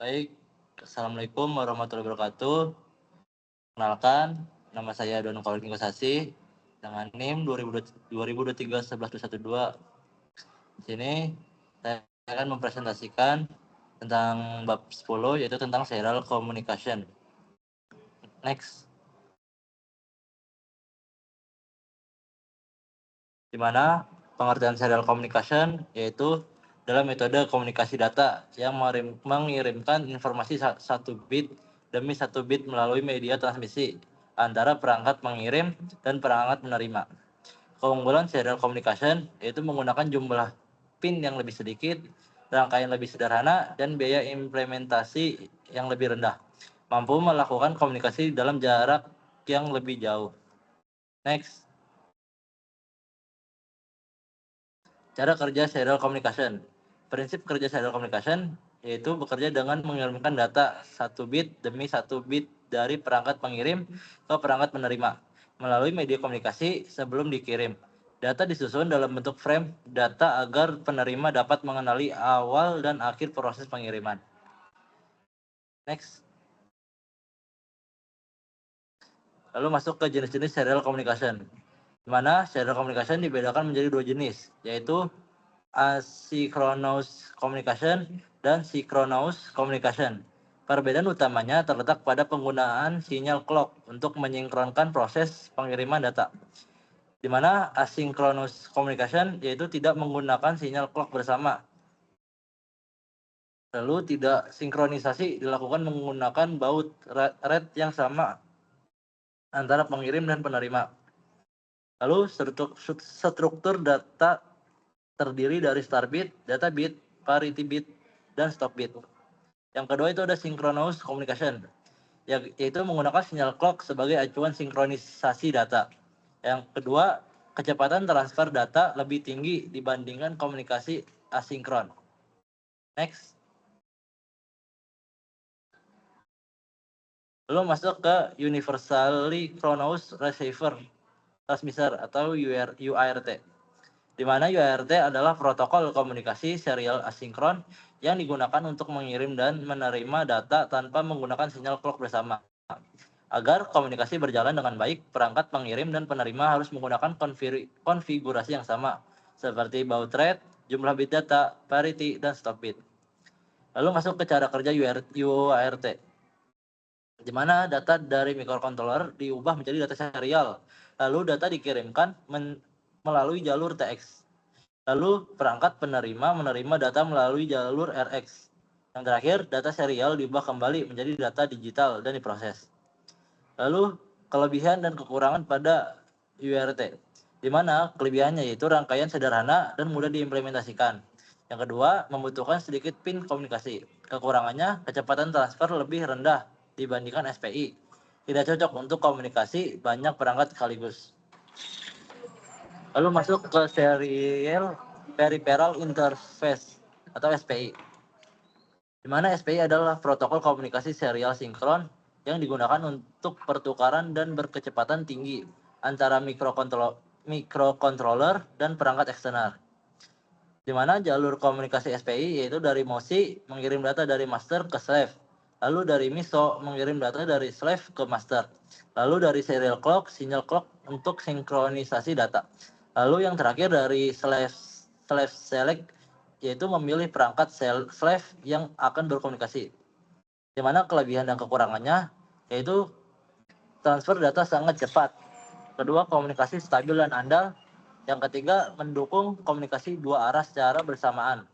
Baik, Assalamualaikum warahmatullahi wabarakatuh. Kenalkan, nama saya Dono Kauling Kosasi dengan NIM 2023 Di sini saya akan mempresentasikan tentang bab 10 yaitu tentang serial communication. Next. Di mana pengertian serial communication yaitu dalam metode komunikasi data yang mengirimkan informasi satu bit demi satu bit melalui media transmisi antara perangkat mengirim dan perangkat menerima. Keunggulan serial communication yaitu menggunakan jumlah pin yang lebih sedikit, rangkaian lebih sederhana, dan biaya implementasi yang lebih rendah. Mampu melakukan komunikasi dalam jarak yang lebih jauh. Next. Cara kerja serial communication. Prinsip kerja serial communication yaitu bekerja dengan mengirimkan data satu bit demi satu bit dari perangkat pengirim ke perangkat menerima melalui media komunikasi sebelum dikirim. Data disusun dalam bentuk frame data agar penerima dapat mengenali awal dan akhir proses pengiriman. Next. Lalu masuk ke jenis-jenis serial communication. Di mana serial communication dibedakan menjadi dua jenis, yaitu asynchronous communication dan synchronous communication. Perbedaan utamanya terletak pada penggunaan sinyal clock untuk menyinkronkan proses pengiriman data. Di mana asynchronous communication yaitu tidak menggunakan sinyal clock bersama. Lalu tidak sinkronisasi dilakukan menggunakan baud rate yang sama antara pengirim dan penerima. Lalu struktur data terdiri dari start bit, data bit, parity bit, dan stop bit. Yang kedua itu ada synchronous communication, yaitu menggunakan sinyal clock sebagai acuan sinkronisasi data. Yang kedua, kecepatan transfer data lebih tinggi dibandingkan komunikasi asinkron. Next. Lalu masuk ke Universally Chronous Receiver Transmitter atau UART. Di mana UART adalah protokol komunikasi serial asinkron yang digunakan untuk mengirim dan menerima data tanpa menggunakan sinyal clock bersama. Agar komunikasi berjalan dengan baik, perangkat pengirim dan penerima harus menggunakan konfigurasi yang sama, seperti baud rate, jumlah bit data, parity, dan stop bit. Lalu masuk ke cara kerja UART, di mana data dari microcontroller diubah menjadi data serial. Lalu data dikirimkan melalui jalur TX. Lalu perangkat penerima menerima data melalui jalur RX. Yang terakhir, data serial diubah kembali menjadi data digital dan diproses. Lalu kelebihan dan kekurangan pada UART, di mana kelebihannya yaitu rangkaian sederhana dan mudah diimplementasikan. Yang kedua, membutuhkan sedikit pin komunikasi. Kekurangannya, kecepatan transfer lebih rendah dibandingkan SPI. Tidak cocok untuk komunikasi banyak perangkat sekaligus. Lalu masuk ke serial peripheral interface atau SPI. Di mana SPI adalah protokol komunikasi serial sinkron yang digunakan untuk pertukaran dan berkecepatan tinggi antara microcontroller dan perangkat eksternal. Di mana jalur komunikasi SPI yaitu dari MOSI mengirim data dari master ke slave, lalu dari MISO mengirim data dari slave ke master, lalu dari serial clock, sinyal clock untuk sinkronisasi data. Lalu yang terakhir dari slave select yaitu memilih perangkat slave yang akan berkomunikasi. Di mana kelebihan dan kekurangannya yaitu transfer data sangat cepat. Kedua, komunikasi stabil dan andal. Yang ketiga, mendukung komunikasi dua arah secara bersamaan.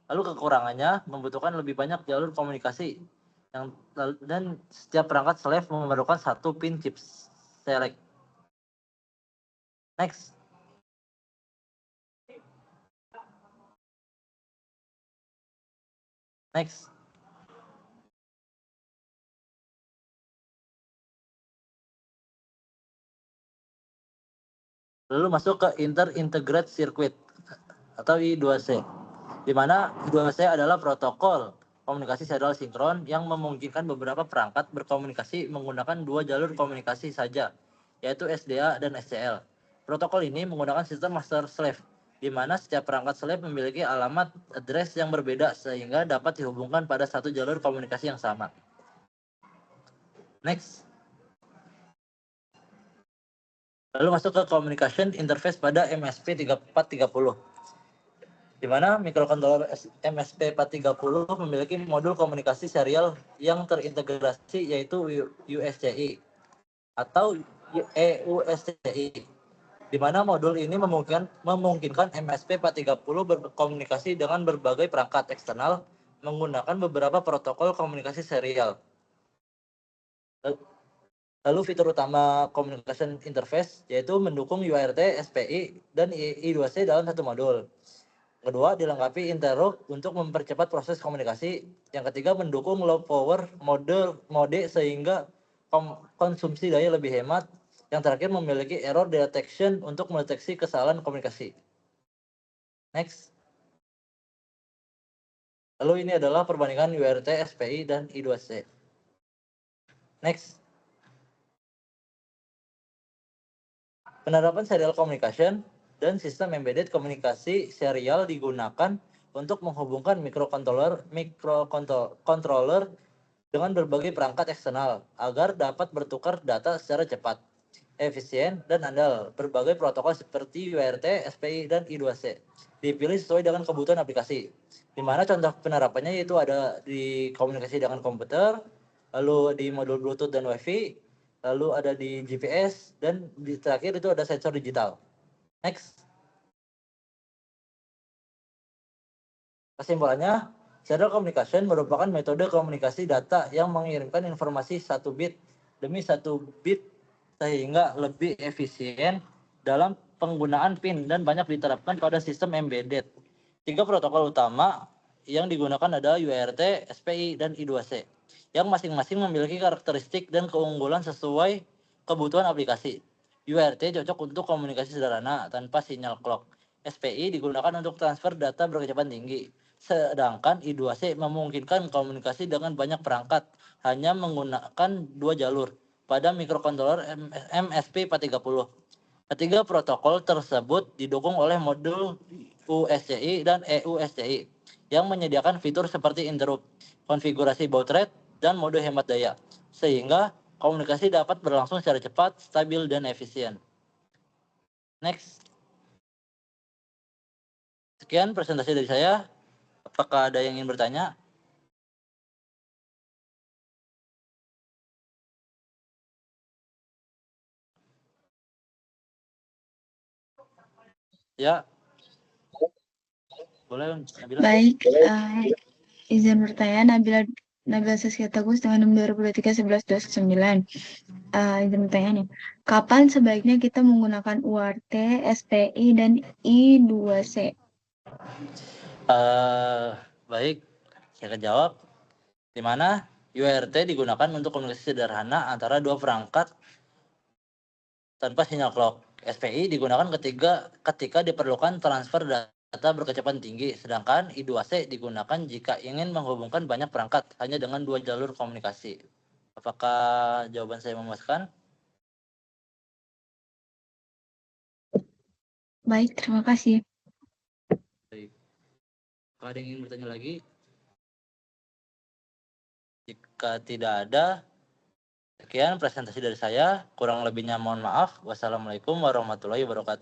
Lalu kekurangannya membutuhkan lebih banyak jalur komunikasi dan setiap perangkat slave memerlukan satu pin chip select. Next. Next. Lalu masuk ke Inter-Integrated Circuit atau I2C, di mana I2C adalah protokol komunikasi serial sinkron yang memungkinkan beberapa perangkat berkomunikasi menggunakan dua jalur komunikasi saja, yaitu SDA dan SCL. Protokol ini menggunakan sistem master slave, di mana setiap perangkat slave memiliki alamat address yang berbeda sehingga dapat dihubungkan pada satu jalur komunikasi yang sama. Next. Lalu masuk ke communication interface pada MSP 3430. Di mana microcontroller MSP 430 memiliki modul komunikasi serial yang terintegrasi yaitu USCI atau EUSCI. Di mana modul ini memungkinkan MSP 430 berkomunikasi dengan berbagai perangkat eksternal menggunakan beberapa protokol komunikasi serial. Lalu fitur utama communication interface yaitu mendukung UART, SPI, dan I2C dalam satu modul. Kedua, dilengkapi interrupt untuk mempercepat proses komunikasi. Yang ketiga, mendukung low power mode sehingga konsumsi daya lebih hemat. Yang terakhir, memiliki error detection untuk mendeteksi kesalahan komunikasi. Next. Lalu ini adalah perbandingan UART, SPI, dan I2C. Next. Penerapan serial communication dan sistem embedded komunikasi serial digunakan untuk menghubungkan microcontroller dengan berbagai perangkat eksternal agar dapat bertukar data secara cepat, efisien, dan andal. Berbagai protokol seperti UART, SPI, dan I2C dipilih sesuai dengan kebutuhan aplikasi. Di mana contoh penerapannya yaitu ada di komunikasi dengan komputer, lalu di modul Bluetooth dan Wi-Fi, lalu ada di GPS, dan di terakhir itu ada sensor digital. Next. Kesimpulannya, serial communication merupakan metode komunikasi data yang mengirimkan informasi 1 bit demi 1 bit sehingga lebih efisien dalam penggunaan PIN dan banyak diterapkan pada sistem embedded. 3 protokol utama yang digunakan adalah UART, SPI, dan I2C yang masing-masing memiliki karakteristik dan keunggulan sesuai kebutuhan aplikasi. UART cocok untuk komunikasi sederhana tanpa sinyal clock. SPI digunakan untuk transfer data berkecepatan tinggi. Sedangkan I2C memungkinkan komunikasi dengan banyak perangkat hanya menggunakan 2 jalur pada microcontroller MSP 430. Ketiga protokol tersebut didukung oleh modul USCI dan EUSCI yang menyediakan fitur seperti interrupt, konfigurasi baud rate, dan mode hemat daya, sehingga komunikasi dapat berlangsung secara cepat, stabil, dan efisien. Next. Sekian presentasi dari saya. Apakah ada yang ingin bertanya? Ya. Boleh, Nabila. Baik, izin bertanya, Nabila Saskia Tegus dengan nomor 2023 1129. Izin bertanya nih, kapan sebaiknya kita menggunakan UART, SPI, dan I2C? Baik, saya akan jawab. Di mana UART digunakan untuk komunikasi sederhana antara 2 perangkat tanpa sinyal clock. SPI digunakan ketika diperlukan transfer data berkecepatan tinggi, sedangkan I2C digunakan jika ingin menghubungkan banyak perangkat hanya dengan 2 jalur komunikasi. Apakah jawaban saya memuaskan? Baik, terima kasih. Baik. Apakah ada yang ingin bertanya lagi? Jika tidak ada, sekian presentasi dari saya. Kurang lebihnya mohon maaf. Wassalamualaikum warahmatullahi wabarakatuh.